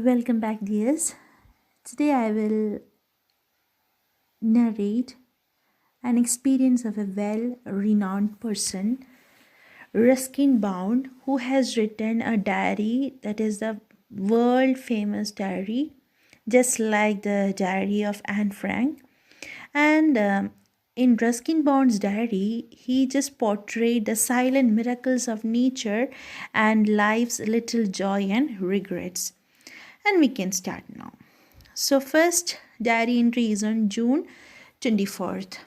Welcome back, dears. Today I will narrate an experience of a well renowned person, Ruskin Bound, who has written a diary that is the world famous diary, just like the diary of Anne Frank. And in Ruskin Bound's diary, he just portrayed the silent miracles of nature and life's little joy and regrets. And we can start now. So, first diary entry is on June 24th,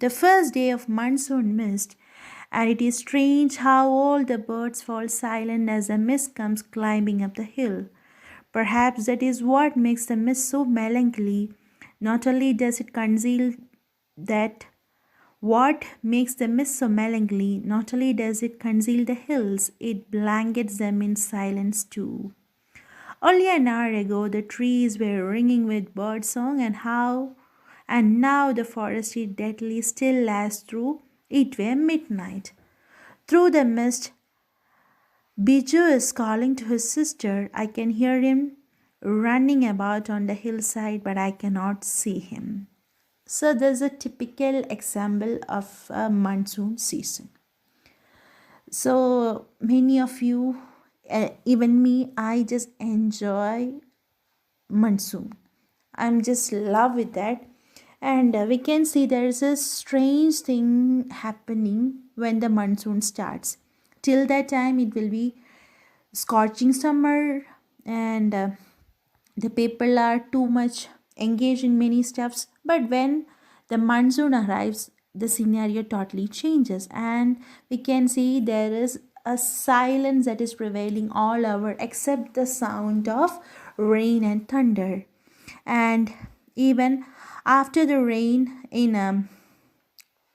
the first day of Monsoon Mist, and it is strange how all the birds fall silent as the mist comes climbing up the hill. Perhaps that is what makes the mist so melancholy. Not only does it conceal that what makes the mist so melancholy, not only does it conceal the hills, it blankets them in silence too. Only an hour ago, the trees were ringing with birdsong, and now the forest is deadly still as through it were midnight. Through the mist, Biju is calling to his sister. I can hear him running about on the hillside, but I cannot see him. So, there's a typical example of a monsoon season. So, many of you, even me, I just enjoy monsoon. I'm just love with that. And we can see there's a strange thing happening when the monsoon starts. Till that time, it will be scorching summer, and the people are too much engaged in many stuffs. But when the monsoon arrives, the scenario totally changes, and we can see there is a silence that is prevailing all over except the sound of rain and thunder. And even after the rain in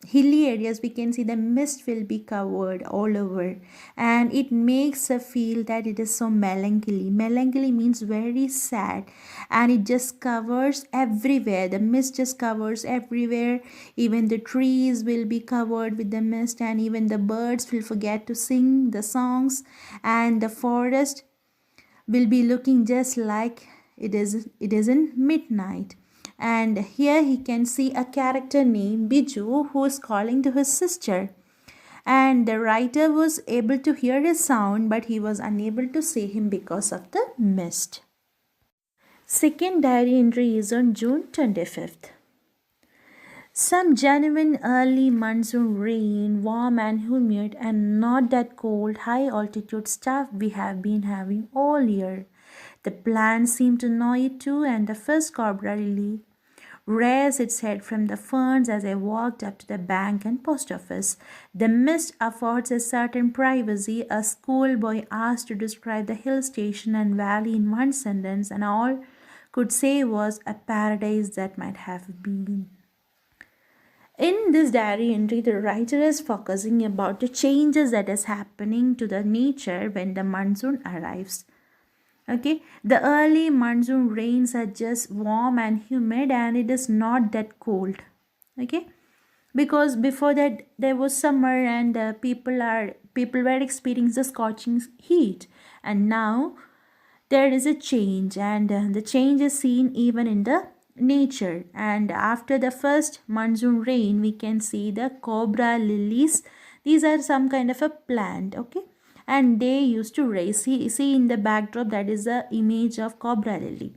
hilly areas, we can see the mist will be covered all over, and it makes us feel that it is so melancholy means very sad, and it just covers everywhere. The mist just covers everywhere. Even the trees will be covered with the mist, and even the birds will forget to sing the songs, and the forest will be looking just like it is in midnight. And here he can see a character named Biju who is calling to his sister, and the writer was able to hear his sound, but he was unable to see him because of the mist. Second diary entry is on June 25th. Some genuine early monsoon rain, warm and humid, and not that cold high altitude stuff we have been having all year. The plants seem to know it too, and the first cobra lily raised its head from the ferns as I walked up to the bank and post office. The mist affords a certain privacy. A schoolboy asked to describe the hill station and valley in one sentence, and all could say was a paradise that might have been. In this diary entry, the writer is focusing about the changes that is happening to the nature when the monsoon arrives. Okay, the early monsoon rains are just warm and humid, and it is not that cold. Okay, because before that there was summer, and people were experiencing the scorching heat, and now there is a change, and the change is seen even in the nature. And after the first monsoon rain, we can see the cobra lilies. These are some kind of a plant, okay, and they used to raise. See in the backdrop, that is the image of cobra lily,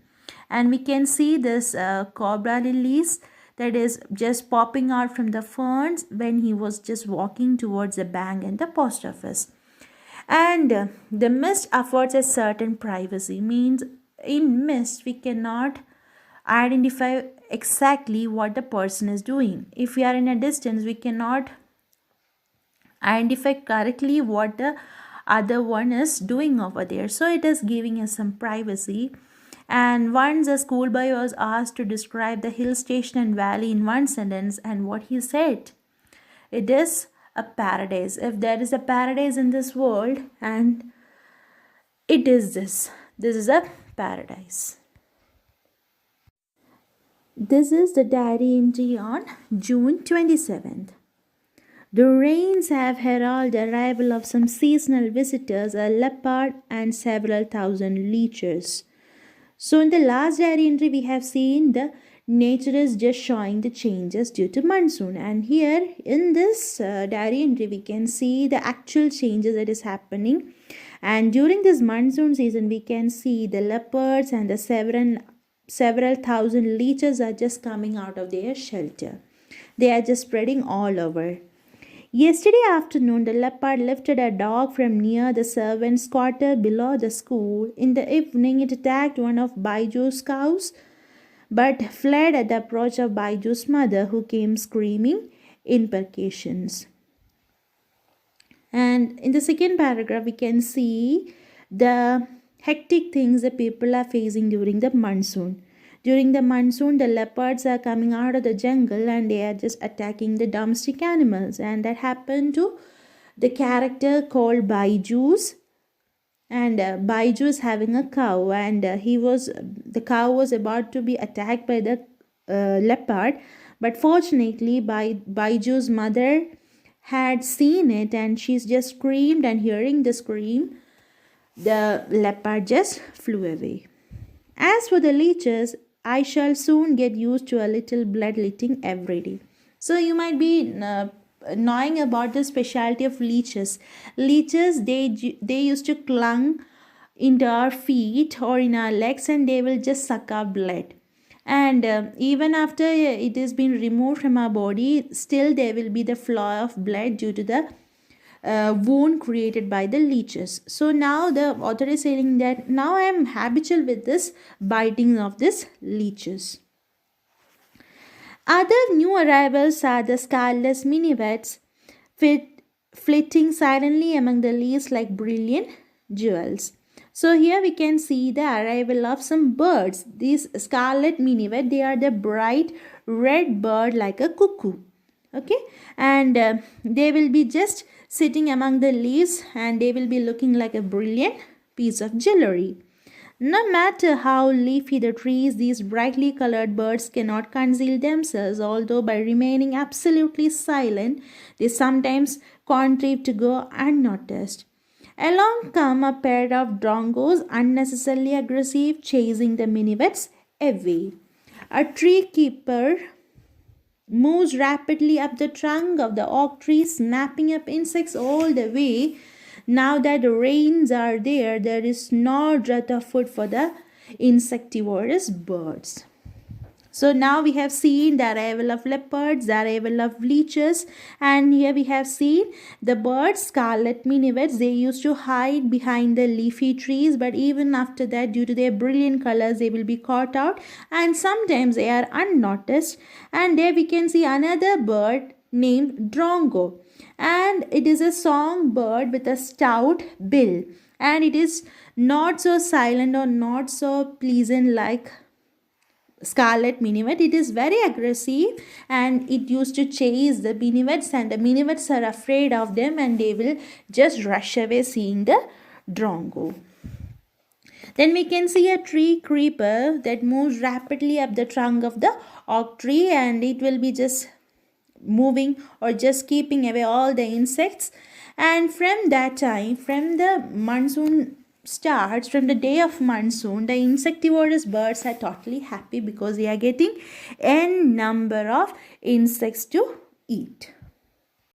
and we can see this cobra lilies that is just popping out from the ferns when he was just walking towards the bank and the post office. And the mist affords a certain privacy, means in mist we cannot identify exactly what the person is doing. If we are in a distance, we cannot identify correctly what the other one is doing over there, so it is giving us some privacy. And once a schoolboy was asked to describe the hill station and valley in one sentence, and what he said, it is a paradise. If there is a paradise in this world, and it is this is a paradise. This is the diary entry on June 27th. The rains have heralded the arrival of some seasonal visitors, a leopard and several thousand leeches. So in the last diary entry, we have seen the nature is just showing the changes due to monsoon. And here in this diary entry, we can see the actual changes that is happening. And during this monsoon season, we can see the leopards and the several thousand leeches are just coming out of their shelter. They are just spreading all over. Yesterday afternoon, the leopard lifted a dog from near the servants' quarter below the school. In the evening, it attacked one of Baiju's cows, but fled at the approach of Baiju's mother, who came screaming imprecations. And in the second paragraph, we can see the hectic things that people are facing during the monsoon. During the monsoon, the leopards are coming out of the jungle and they are just attacking the domestic animals. And that happened to the character called Baiju's. And Baiju is having a cow, and the cow was about to be attacked by the leopard. But fortunately, Baiju's mother had seen it, and she's just screamed, and hearing the scream, the leopard just flew away. As for the leeches, I shall soon get used to a little bloodletting every day. So you might be knowing about the specialty of leeches. Leeches, they used to clung into our feet or in our legs, and they will just suck our blood. And even after it has been removed from our body, still there will be the flow of blood due to the wound created by the leeches. So now the author is saying that now I am habitual with this biting of this leeches. Other new arrivals are the scarlet minivets, flitting silently among the leaves like brilliant jewels. So here we can see the arrival of some birds. These scarlet minivet, they are the bright red bird like a cuckoo. Okay, and they will be just sitting among the leaves, and they will be looking like a brilliant piece of jewelry. No matter how leafy the trees, these brightly colored birds cannot conceal themselves, although by remaining absolutely silent, they sometimes contrive to go unnoticed. Along come a pair of drongos, unnecessarily aggressive, chasing the minivets away. A tree keeper moves rapidly up the trunk of the oak tree, snapping up insects all the way. Now that the rains are there, there is no dearth of food for the insectivorous birds. So now we have seen the arrival of leopards, the arrival of leeches, and here we have seen the birds, scarlet minivets. They used to hide behind the leafy trees, but even after that, due to their brilliant colors, they will be caught out, and sometimes they are unnoticed. And there we can see another bird named drongo, and it is a songbird with a stout bill, and it is not so silent or not so pleasant like scarlet minivet. It is very aggressive, and it used to chase the minivets, and the minivets are afraid of them, and they will just rush away seeing the drongo. Then we can see a tree creeper that moves rapidly up the trunk of the oak tree, and it will be just moving or just keeping away all the insects. And from that time, from the monsoon starts, from the day of monsoon, the insectivorous birds are totally happy because they are getting n number of insects to eat.